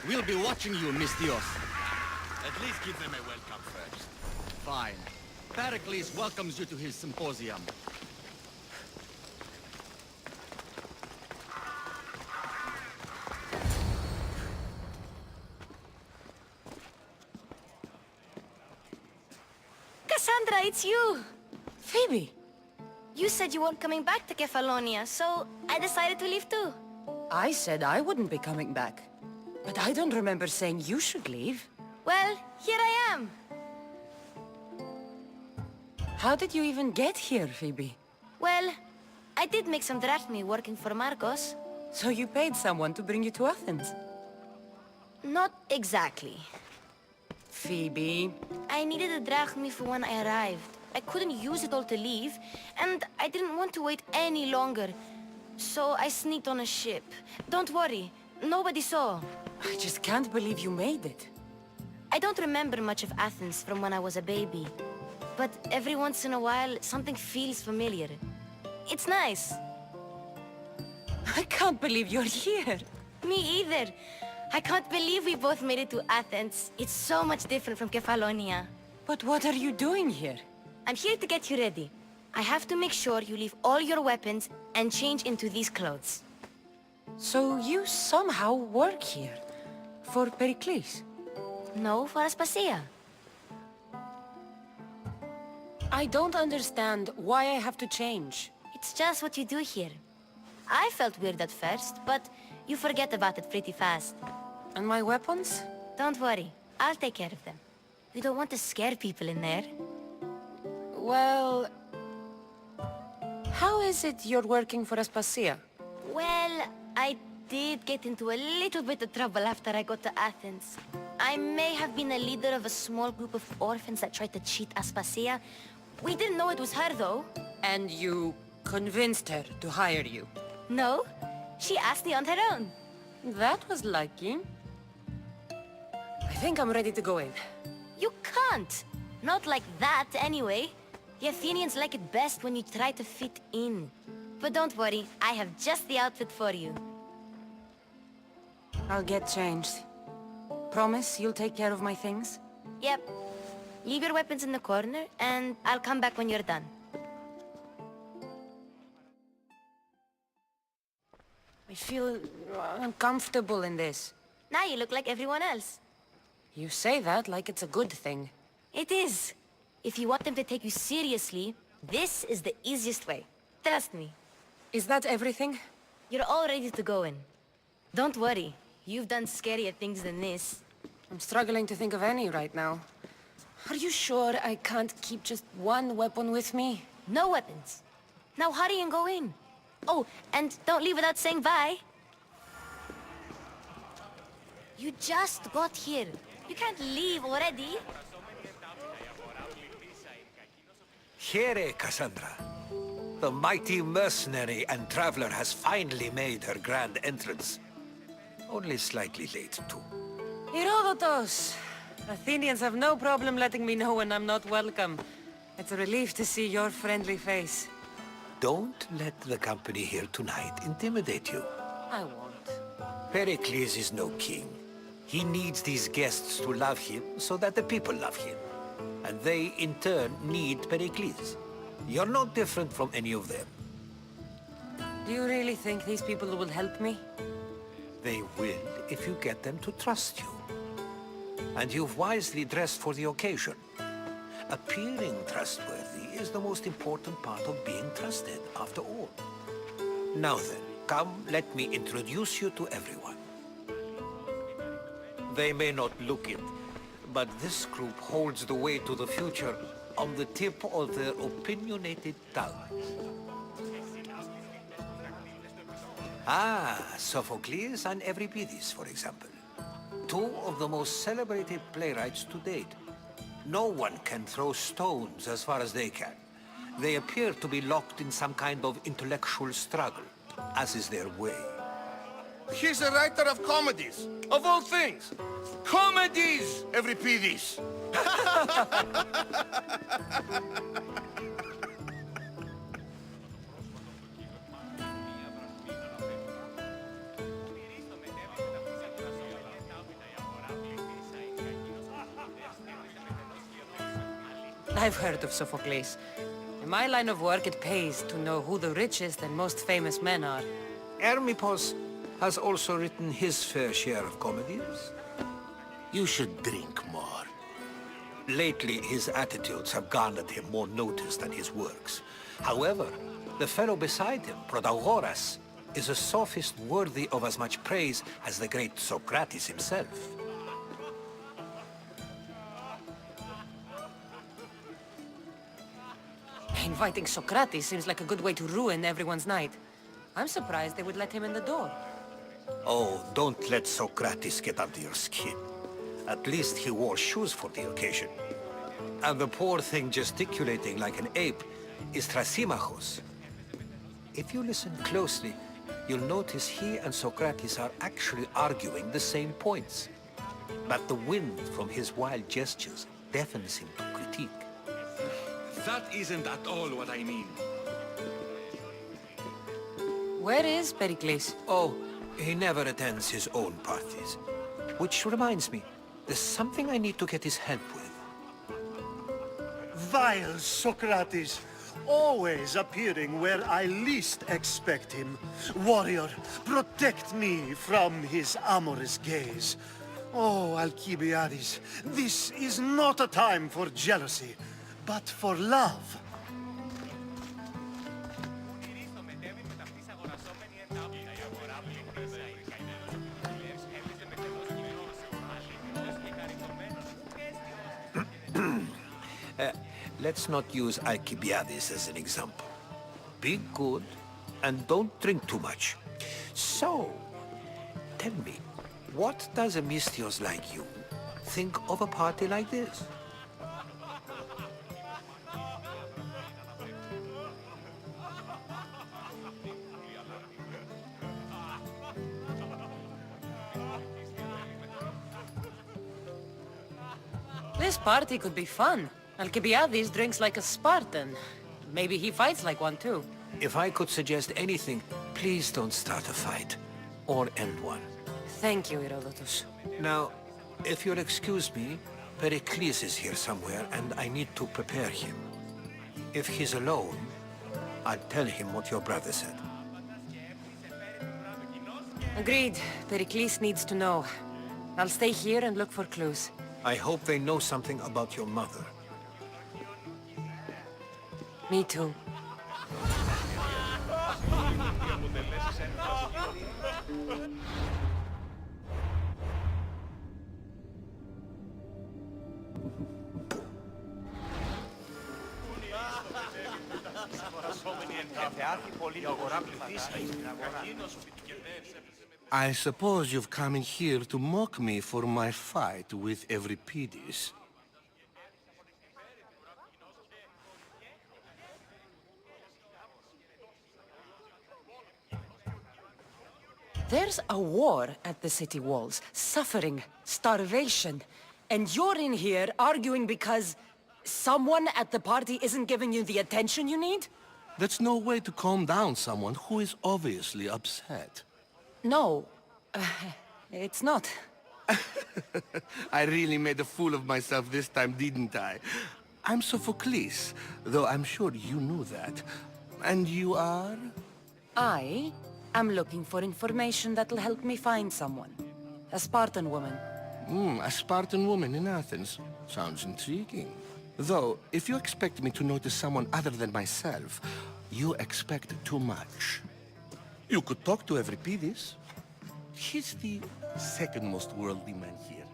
We'll be watching you, Misthios. At least give them a welcome first. Fine. Perikles welcomes you to his Symposium. Kassandra, it's you! Phoebe! You said you weren't coming back to Kefalonia, so I decided to leave too. I said I wouldn't be coming back. But I don't remember saying you should leave. Well, here I am. How did you even get here, Phoebe? Well, I did make some drachmi working for Marcos. So you paid someone to bring you to Athens? Not exactly. Phoebe... I needed a drachmi for when I arrived. I couldn't use it all to leave, and I didn't want to wait any longer. So I sneaked on a ship. Don't worry, nobody saw. I just can't believe you made it. I don't remember much of Athens from when I was a baby. But every once in a while, something feels familiar. It's nice. I can't believe you're here. Me either. I can't believe we both made it to Athens. It's so much different from Kefalonia. But what are you doing here? I'm here to get you ready. I have to make sure you leave all your weapons and change into these clothes. So you somehow work here? For Perikles? No, for Aspasia. I don't understand why I have to change. It's just what you do here. I felt weird at first, but you forget about it pretty fast. And my weapons? Don't worry, I'll take care of them. We don't want to scare people in there. Well... How is it you're working for Aspasia? Well, I did get into a little bit of trouble after I got to Athens. I may have been a leader of a small group of orphans that tried to cheat Aspasia. We didn't know it was her, though. And you convinced her to hire you? No, she asked me on her own. That was lucky. I think I'm ready to go in. You can't. Not like that, anyway. The Athenians like it best when you try to fit in. But don't worry, I have just the outfit for you. I'll get changed. Promise you'll take care of my things? Yep. Leave your weapons in the corner, and I'll come back when you're done. I feel uncomfortable in this. Now you look like everyone else. You say that like it's a good thing. It is. If you want them to take you seriously, this is the easiest way. Trust me. Is that everything? You're all ready to go in. Don't worry. You've done scarier things than this. I'm struggling to think of any right now. Are you sure I can't keep just one weapon with me? No weapons. Now hurry and go in. Oh, and don't leave without saying bye. You just got here. You can't leave already. Here, Kassandra. The mighty mercenary and traveler has finally made her grand entrance. Only slightly late, too. Herodotus! Athenians have no problem letting me know when I'm not welcome. It's a relief to see your friendly face. Don't let the company here tonight intimidate you. I won't. Perikles is no king. He needs these guests to love him so that the people love him. And they, in turn, need Perikles. You're no different from any of them. Do you really think these people will help me? They will if you get them to trust you. And you've wisely dressed for the occasion. Appearing trustworthy is the most important part of being trusted, after all. Now then, come, let me introduce you to everyone. They may not look it, but this group holds the way to the future on the tip of their opinionated tongues. Sophocles and Euripides, for example. Two of the most celebrated playwrights to date. No one can throw stones as far as they can. They appear to be locked in some kind of intellectual struggle, as is their way. He's a writer of comedies, of all things. Comedies, Euripides. I've heard of Sophocles. In my line of work, it pays to know who the richest and most famous men are. Hermippos has also written his fair share of comedies. You should drink more. Lately, his attitudes have garnered him more notice than his works. However, the fellow beside him, Protagoras, is a sophist worthy of as much praise as the great Socrates himself. Inviting Socrates seems like a good way to ruin everyone's night. I'm surprised they would let him in the door. Oh, don't let Socrates get under your skin. At least he wore shoes for the occasion. And the poor thing gesticulating like an ape is Thrasymachos. If you listen closely, you'll notice he and Socrates are actually arguing the same points. But the wind from his wild gestures deafens him to critique. That isn't at all what I mean. Where is Perikles? Oh, he never attends his own parties. Which reminds me, there's something I need to get his help with. Vile Socrates, always appearing where I least expect him. Warrior, protect me from his amorous gaze. Oh, Alcibiades, this is not a time for jealousy, but for love. Let's not use Alcibiades as an example. Be good, and don't drink too much. So, tell me, what does a Mystios like you think of a party like this? This party could be fun. Alcibiades drinks like a Spartan. Maybe he fights like one too. If I could suggest anything, please don't start a fight, or end one. Thank you, Herodotus. Now, if you'll excuse me, Perikles is here somewhere, and I need to prepare him. If he's alone, I'll tell him what your brother said. Agreed. Perikles needs to know. I'll stay here and look for clues. I hope they know something about your mother. Me too. I suppose you've come in here to mock me for my fight with Euripides. There's a war at the city walls, suffering, starvation, and you're in here arguing because someone at the party isn't giving you the attention you need? That's no way to calm down someone who is obviously upset. No, it's not. I really made a fool of myself this time, didn't I? I'm Sophocles, though I'm sure you knew that. And you are? I'm looking for information that'll help me find someone. A Spartan woman. A Spartan woman in Athens. Sounds intriguing. Though, if you expect me to notice someone other than myself, you expect too much. You could talk to Euripides. He's the second most worldly man here.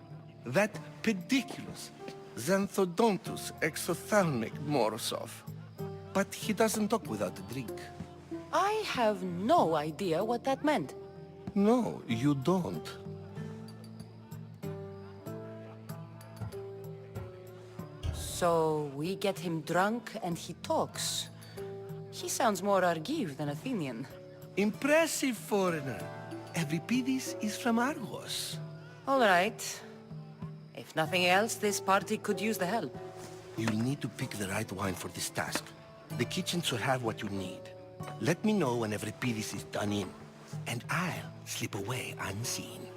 That pediculous Xanthodontus exophthalmic Morosov. But he doesn't talk without a drink. I have no idea what that meant. No, you don't. So we get him drunk and he talks. He sounds more Argive than Athenian. Impressive, foreigner. Euripides is from Argos. All right. If nothing else, this party could use the help. You'll need to pick the right wine for this task. The kitchen should have what you need. Let me know when Euripides is done in, and I'll slip away unseen.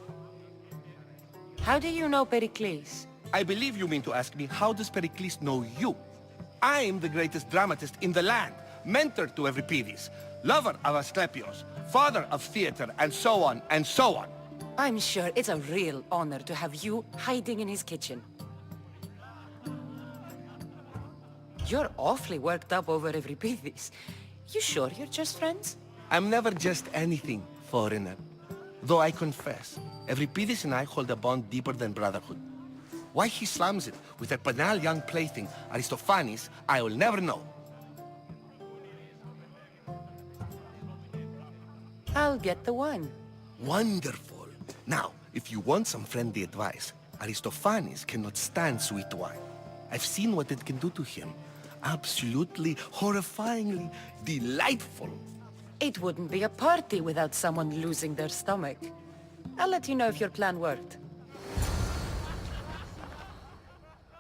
How do you know Perikles? I believe you mean to ask me, how does Perikles know you? I'm the greatest dramatist in the land, mentor to Euripides, lover of Asclepios, father of theater, and so on, and so on. I'm sure it's a real honor to have you hiding in his kitchen. You're awfully worked up over Euripides. You sure you're just friends? I'm never just anything, foreigner. Though I confess, Euripides and I hold a bond deeper than brotherhood. Why he slams it with that banal young plaything, Aristophanes, I will never know. I'll get the wine. Wonderful. Now, if you want some friendly advice, Aristophanes cannot stand sweet wine. I've seen what it can do to him. Absolutely, horrifyingly delightful. It wouldn't be a party without someone losing their stomach. I'll let you know if your plan worked.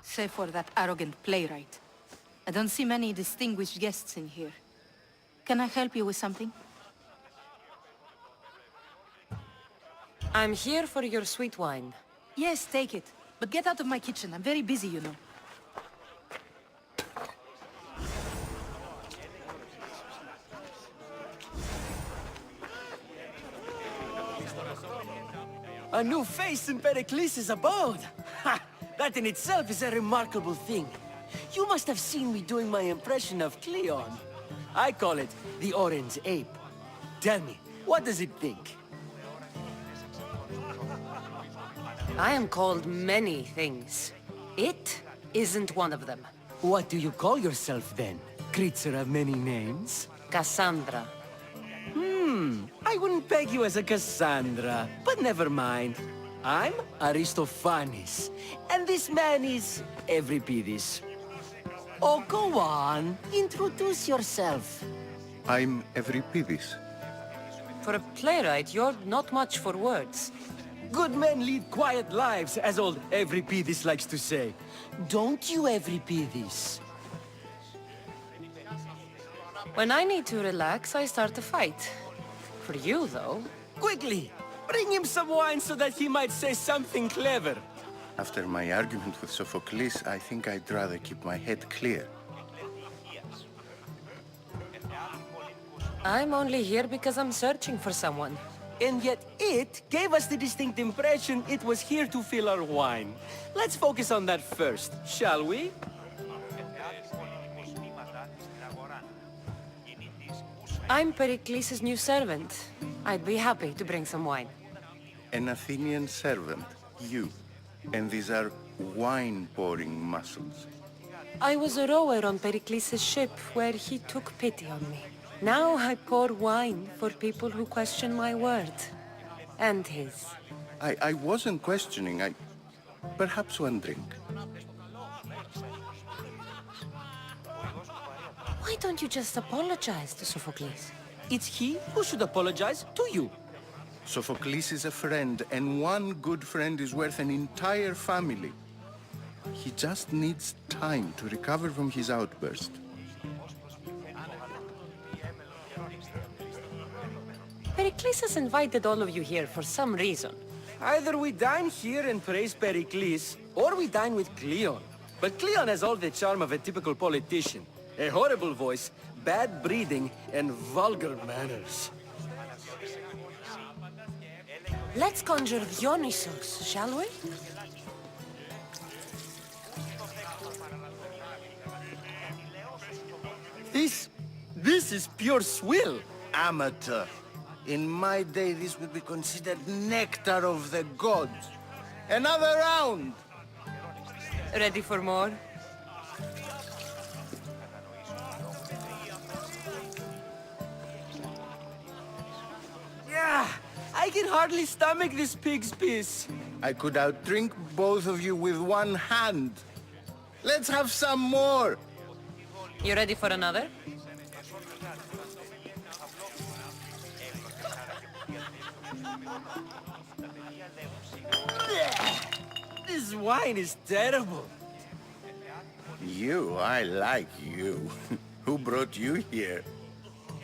Save for that arrogant playwright. I don't see many distinguished guests in here. Can I help you with something? I'm here for your sweet wine. Yes, take it. But get out of my kitchen. I'm very busy, you know. A new face in Perikles' abode! Ha! That in itself is a remarkable thing. You must have seen me doing my impression of Cleon. I call it the Orange Ape. Tell me, what does it think? I am called many things. It isn't one of them. What do you call yourself then? Creature of many names? Kassandra. I wouldn't peg you as a Kassandra, but never mind. I'm Aristophanes, and this man is Euripides. Oh, go on. Introduce yourself. I'm Euripides. For a playwright, you're not much for words. Good men lead quiet lives, as old Euripides likes to say. Don't you, Euripides? When I need to relax, I start a fight. For you, though... Quickly! Bring him some wine so that he might say something clever. After my argument with Sophocles, I think I'd rather keep my head clear. I'm only here because I'm searching for someone. And yet it gave us the distinct impression it was here to fill our wine. Let's focus on that first, shall we? I'm Perikles' new servant. I'd be happy to bring some wine. An Athenian servant, you. And these are wine-pouring muscles. I was a rower on Perikles' ship where he took pity on me. Now I pour wine for people who question my word. And his. I wasn't questioning, Perhaps one drink. Why don't you just apologize to Sophocles? It's he who should apologize to you. Sophocles is a friend, and one good friend is worth an entire family. He just needs time to recover from his outburst. Perikles has invited all of you here for some reason. Either we dine here and praise Perikles, or we dine with Cleon. But Cleon has all the charm of a typical politician. A horrible voice, bad breeding, and vulgar manners. Let's conjure Dionysos, shall we? This is pure swill. Amateur. In my day, this would be considered nectar of the gods. Another round! Ready for more? Yeah, I can hardly stomach this pig's piss. I could outdrink both of you with one hand. Let's have some more! You ready for another? This wine is terrible. You, I like you. Who brought you here?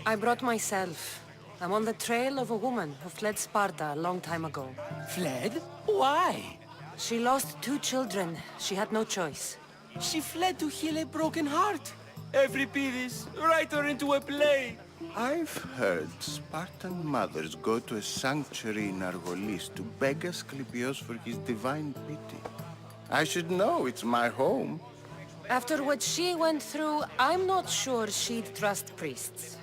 I brought myself. I'm on the trail of a woman who fled Sparta a long time ago. Fled? Why? She lost 2 children. She had no choice. She fled to heal a broken heart. Euripides, write her into a play. I've heard Spartan mothers go to a sanctuary in Argolis to beg Asclepios for his divine pity. I should know, it's my home. After what she went through, I'm not sure she'd trust priests.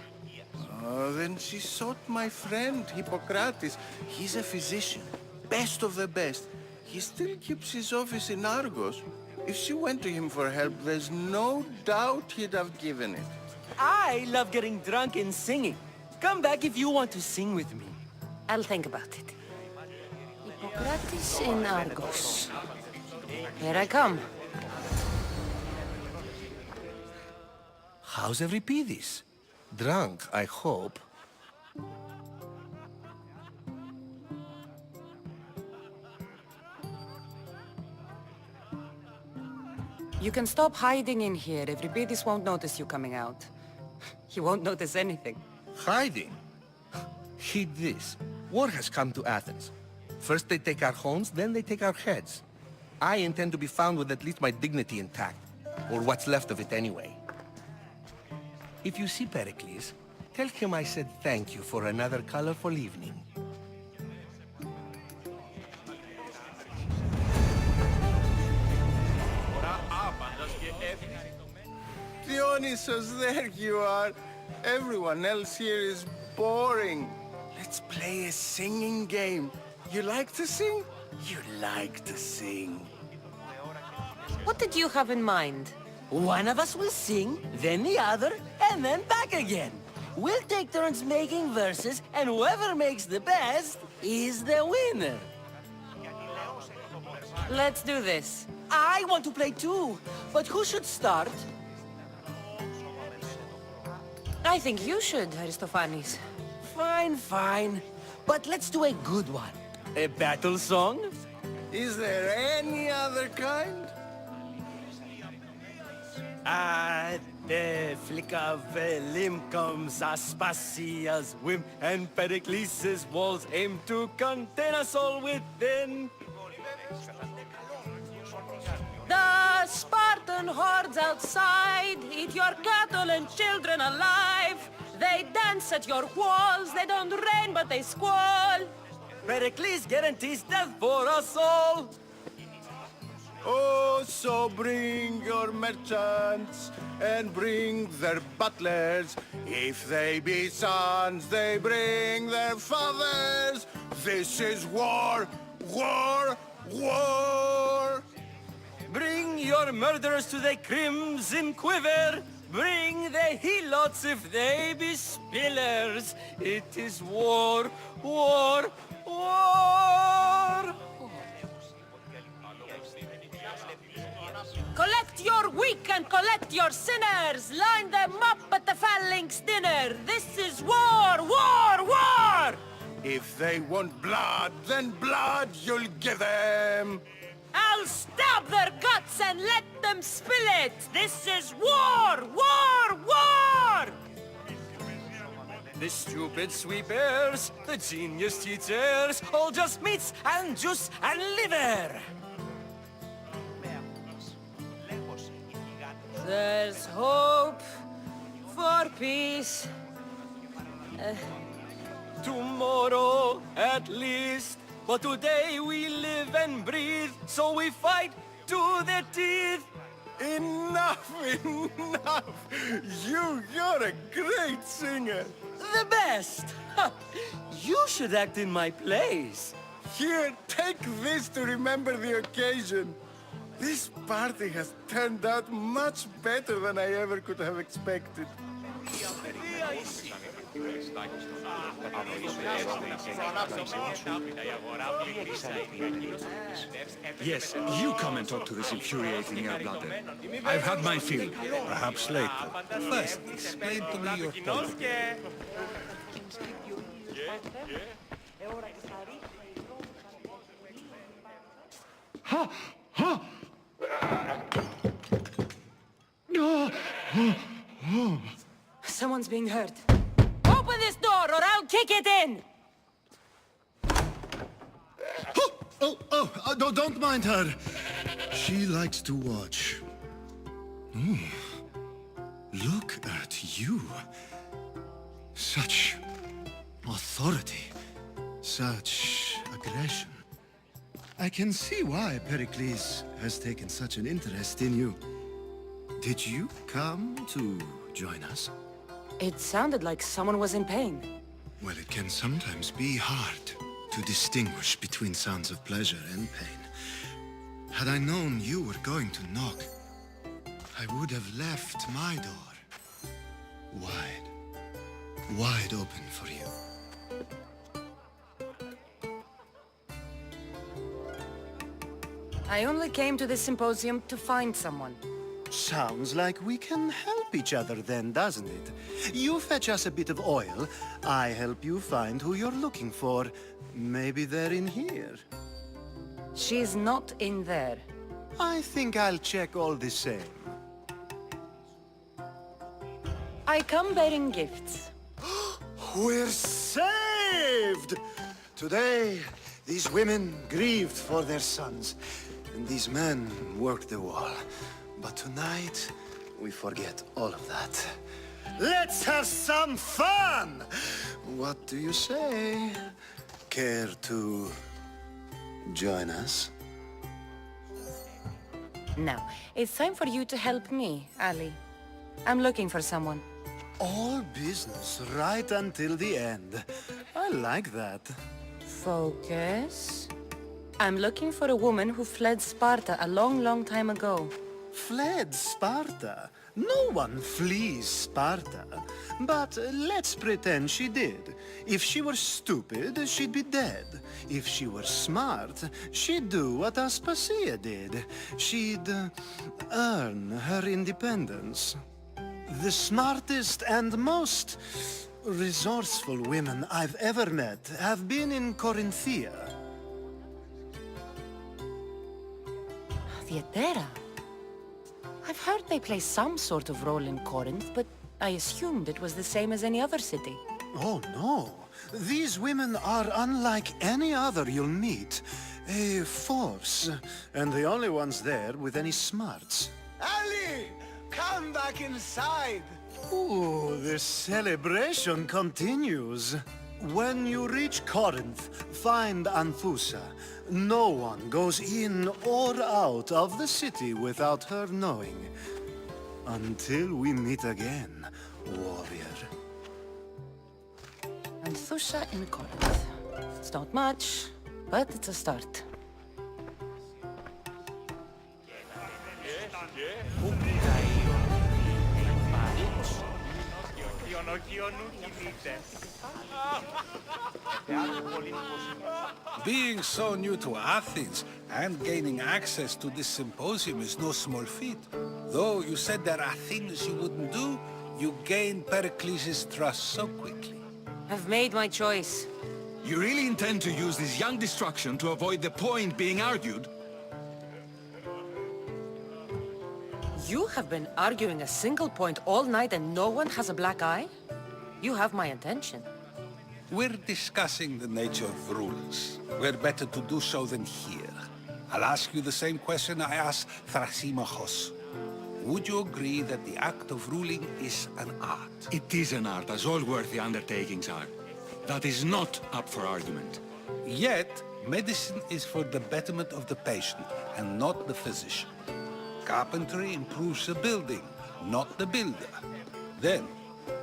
Oh, then she sought my friend, Hippocrates. He's a physician, best of the best. He still keeps his office in Argos. If she went to him for help, there's no doubt he'd have given it. I love getting drunk and singing. Come back if you want to sing with me. I'll think about it. Hippocrates in Argos. Here I come. How's Euripides? Drunk, I hope. You can stop hiding in here. Euripides won't notice you coming out. He won't notice anything. Hiding? Heed this. War has come to Athens. First they take our homes, then they take our heads. I intend to be found with at least my dignity intact. Or what's left of it anyway. If you see Perikles, tell him I said thank you for another colorful evening. Dionysus, there you are. Everyone else here is boring. Let's play a singing game. You like to sing? You like to sing. What did you have in mind? One of us will sing, then the other, and then back again. We'll take turns making verses, and whoever makes the best is the winner. Let's do this. I want to play too, but who should start? I think you should, Aristophanes. Fine, fine. But let's do a good one. A battle song? Is there any other kind? At the flick of a limb comes Aspasia's whim, and Perikles' walls aim to contain us all within. The Spartan hordes outside eat your cattle and children alive. They dance at your walls, they don't rain but they squall. Perikles guarantees death for us all. Oh, so bring your merchants and bring their butlers. If they be sons, they bring their fathers. This is war, war, war. Bring your murderers to the crimson quiver. Bring the helots if they be spillers. It is war, war, war. Collect your weak and collect your sinners. Line them up at the phalanx dinner. This is war, war, war! If they want blood, then blood you'll give them. I'll stab their guts and let them spill it. This is war, war, war! The stupid sweepers, the genius teachers, all just meats and juice and liver. There's hope for peace. Tomorrow, at least. But today we live and breathe, so we fight to the teeth. Enough, enough! You're a great singer. The best! Ha! You should act in my plays. Here, take this to remember the occasion. This party has turned out much better than I ever could have expected. Yes, you come and talk to this infuriating air-blooded. I've had my fill. Perhaps later. First, explain to me your point. Someone's being hurt. Open this door or I'll kick it in! Don't mind her. She likes to watch. Look at you. Such authority. Such aggression. I can see why Perikles has taken such an interest in you. Did you come to join us? It sounded like someone was in pain. Well, it can sometimes be hard to distinguish between sounds of pleasure and pain. Had I known you were going to knock, I would have left my door wide open for you. I only came to this symposium to find someone. Sounds like we can help each other then, doesn't it? You fetch us a bit of oil, I help you find who you're looking for. Maybe they're in here. She's not in there. I think I'll check all the same. I come bearing gifts. We're saved! Today, these women grieved for their sons, and these men worked the wall. But tonight, we forget all of that. Let's have some fun! What do you say? Care to join us? Now, it's time for you to help me, Ali. I'm looking for someone. All business right until the end. I like that. Focus. I'm looking for a woman who fled Sparta a long time ago. Fled Sparta? No one flees Sparta. But let's pretend she did. If she were stupid, she'd be dead. If she were smart, she'd do what Aspasia did. She'd earn her independence. The smartest and most resourceful women I've ever met have been in Corinthia. Theatera? I've heard they play some sort of role in Corinth, but I assumed it was the same as any other city. Oh, no. These women are unlike any other you'll meet. A force, and the only ones there with any smarts. Ali! Come back inside! Ooh, the celebration continues. When you reach Corinth, find Anthusa. No one goes in or out of the city without her knowing. Until we meet again, warrior. Anthusa in Corinth. It's not much, but it's a start. Being so new to Athens and gaining access to this symposium is no small feat. Though you said there are things you wouldn't do, you gained Perikles' trust so quickly. I've made my choice. You really intend to use this young destruction to avoid the point being argued? You have been arguing a single point all night and no one has a black eye? You have my attention. We're discussing the nature of rules. Where better to do so than here. I'll ask you the same question I asked Thrasymachos. Would you agree that the act of ruling is an art? It is an art, as all worthy undertakings are. That is not up for argument. Yet, medicine is for the betterment of the patient and not the physician. Carpentry improves the building, not the builder. Then,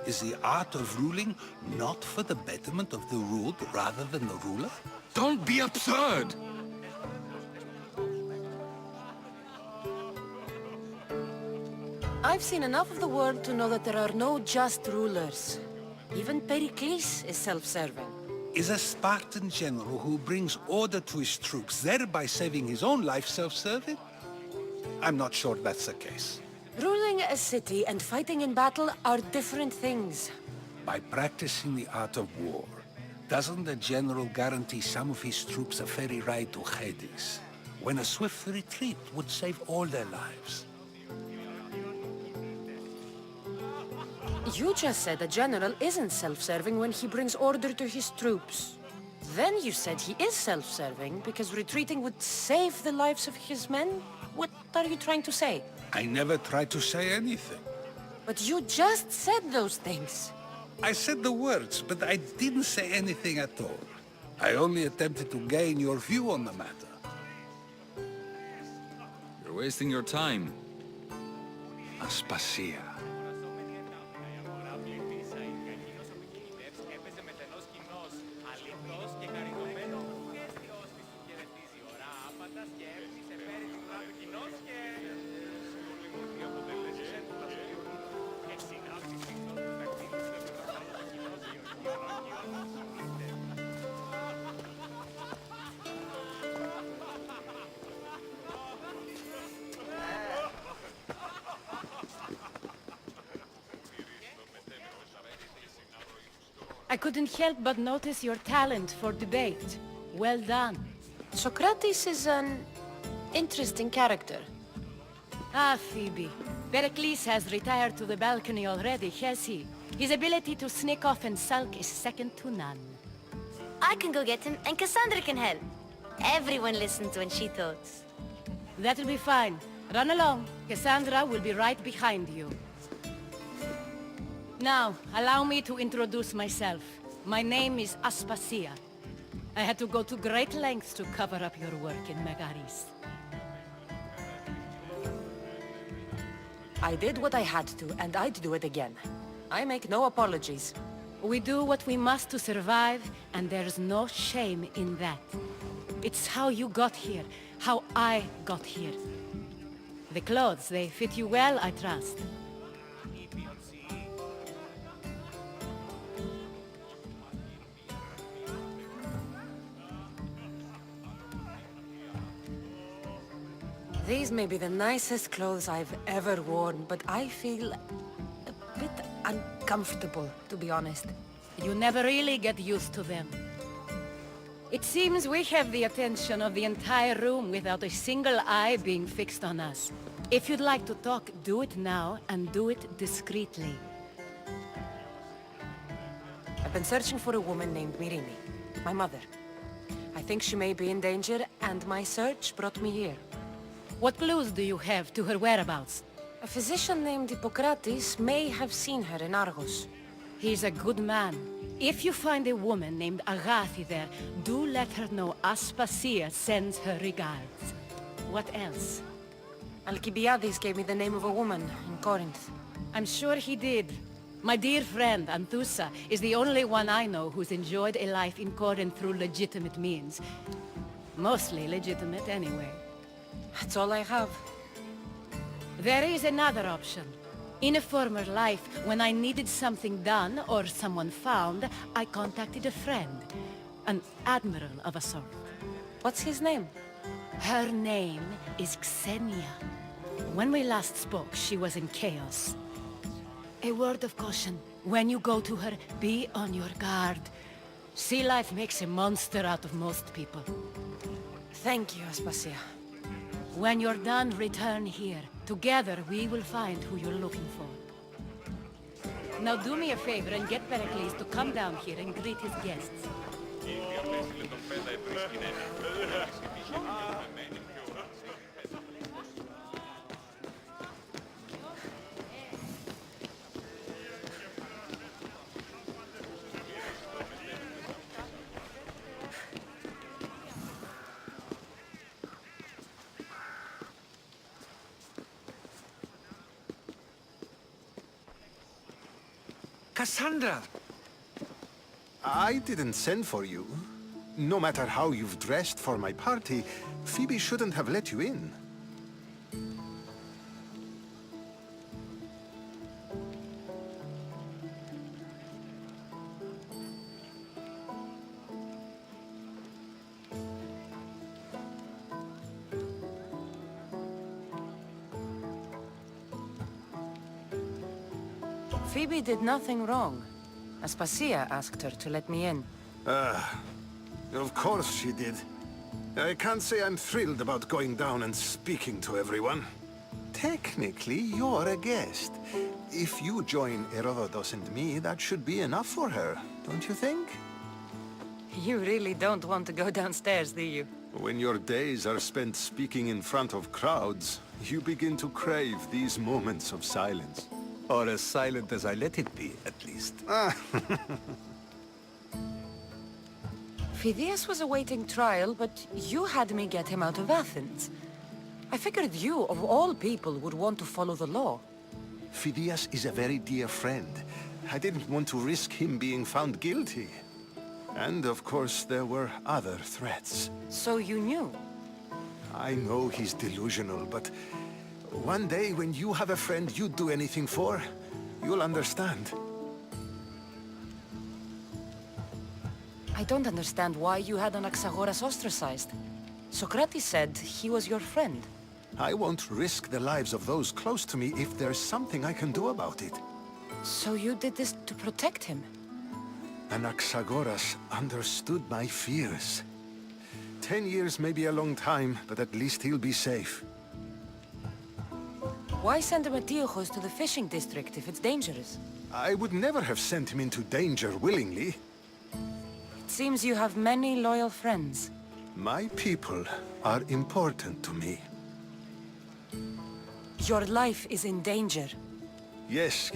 is the art of ruling not for the betterment of the ruled rather than the ruler? Don't be absurd! I've seen enough of the world to know that there are no just rulers. Even Perikles is self-serving. Is a Spartan general who brings order to his troops, thereby saving his own life, self-serving? I'm not sure that's the case. Ruling a city and fighting in battle are different things. By practicing the art of war, doesn't the general guarantee some of his troops a ferry ride to Hades, when a swift retreat would save all their lives? You just said a general isn't self-serving when he brings order to his troops. Then you said he is self-serving because retreating would save the lives of his men? What are you trying to say? I never tried to say anything. But you just said those things. I said the words, but I didn't say anything at all. I only attempted to gain your view on the matter. You're wasting your time. Aspasia. I couldn't help but notice your talent for debate. Well done. Socrates is an interesting character. Ah, Phoebe. Pericles has retired to the balcony already, has he? His ability to sneak off and sulk is second to none. I can go get him, and Kassandra can help. Everyone listens when she talks. That'll be fine. Run along. Kassandra will be right behind you. Now, allow me to introduce myself. My name is Aspasia. I had to go to great lengths to cover up your work in Megaris. I did what I had to, and I'd do it again. I make no apologies. We do what we must to survive, and there's no shame in that. It's how you got here, how I got here. The clothes, they fit you well, I trust. These may be the nicest clothes I've ever worn, but I feel a bit uncomfortable, to be honest. You never really get used to them. It seems we have the attention of the entire room without a single eye being fixed on us. If you'd like to talk, do it now, and do it discreetly. I've been searching for a woman named Mirimi, my mother. I think she may be in danger, and my search brought me here. What clues do you have to her whereabouts? A physician named Hippocrates may have seen her in Argos. He's a good man. If you find a woman named Agathi there, do let her know Aspasia sends her regards. What else? Alcibiades gave me the name of a woman in Corinth. I'm sure he did. My dear friend, Anthusa, is the only one I know who's enjoyed a life in Corinth through legitimate means. Mostly legitimate, anyway. That's all I have. There is another option. In a former life, when I needed something done or someone found, I contacted a friend. An admiral of a sort. What's his name? Her name is Xenia. When we last spoke, she was in chaos. A word of caution. When you go to her, be on your guard. Sea life makes a monster out of most people. Thank you, Aspasia. When you're done, return here. Together, we will find who you're looking for. Now do me a favor and get Perikles to come down here and greet his guests. Kassandra! I didn't send for you. No matter how you've dressed for my party, Phoebe shouldn't have let you in. Phoebe did nothing wrong. Aspasia asked her to let me in. Of course she did. I can't say I'm thrilled about going down and speaking to everyone. Technically, you're a guest. If you join Herodotus and me, that should be enough for her, don't you think? You really don't want to go downstairs, do you? When your days are spent speaking in front of crowds, you begin to crave these moments of silence. Or as silent as I let it be, at least. Phidias was awaiting trial, but you had me get him out of Athens. I figured you, of all people, would want to follow the law. Phidias is a very dear friend. I didn't want to risk him being found guilty. And of course, there were other threats. So you knew? I know he's delusional, but one day when you have a friend you'd do anything for, you'll understand. I don't understand why you had Anaxagoras ostracized. Socrates said he was your friend. I won't risk the lives of those close to me if there's something I can do about it. So you did this to protect him? Anaxagoras understood my fears. 10 years may be a long time, but at least he'll be safe. Why send Antiochos to the fishing district if it's dangerous? I would never have sent him into danger willingly. It seems you have many loyal friends. My people are important to me. Your life is in danger. Yes,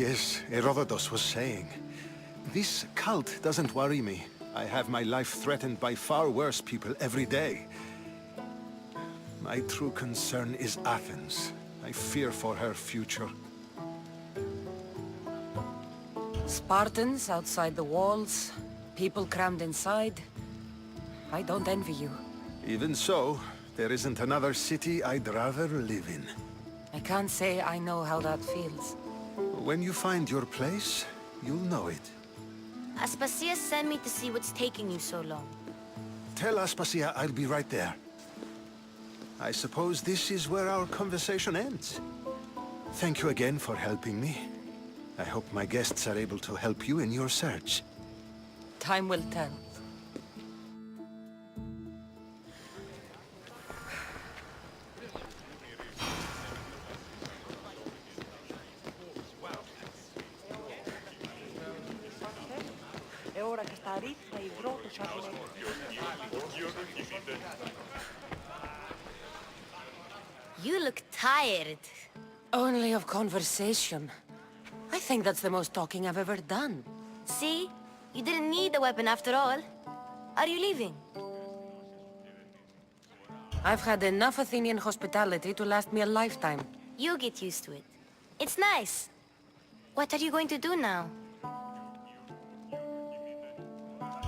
Herodotus was saying. This cult doesn't worry me. I have my life threatened by far worse people every day. My true concern is Athens. I fear for her future. Spartans outside the walls, people crammed inside. I don't envy you. Even so, there isn't another city I'd rather live in. I can't say I know how that feels. When you find your place, you'll know it. Aspasia sent me to see what's taking you so long. Tell Aspasia I'll be right there. I suppose this is where our conversation ends. Thank you again for helping me. I hope my guests are able to help you in your search. Time will tell. You look tired. Only of conversation. I think that's the most talking I've ever done. See? You didn't need the weapon after all. Are you leaving? I've had enough Athenian hospitality to last me a lifetime. You'll get used to it. It's nice. What are you going to do now?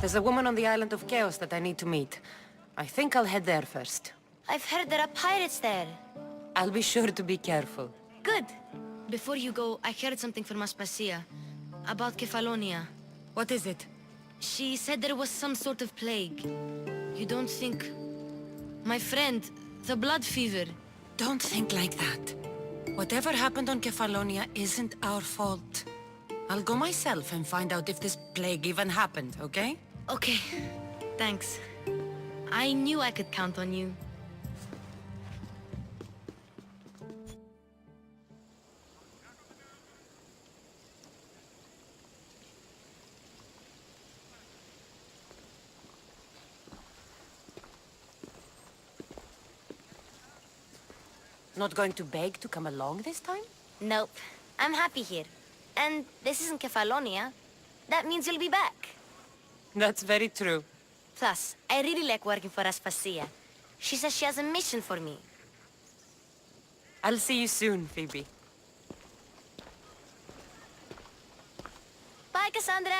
There's a woman on the island of Chaos that I need to meet. I think I'll head there first. I've heard there are pirates there. I'll be sure to be careful. Good. Before you go, I heard something from Aspasia. About Kefalonia. What is it? She said there was some sort of plague. You don't think... My friend, the blood fever. Don't think like that. Whatever happened on Kefalonia isn't our fault. I'll go myself and find out if this plague even happened, okay? Okay. Thanks. I knew I could count on you. Not going to beg to come along this time? Nope. I'm happy here. And this isn't Kefalonia. That means you'll be back. That's very true. Plus, I really like working for Aspasia. She says she has a mission for me. I'll see you soon, Phoebe. Bye, Hi, Kassandra.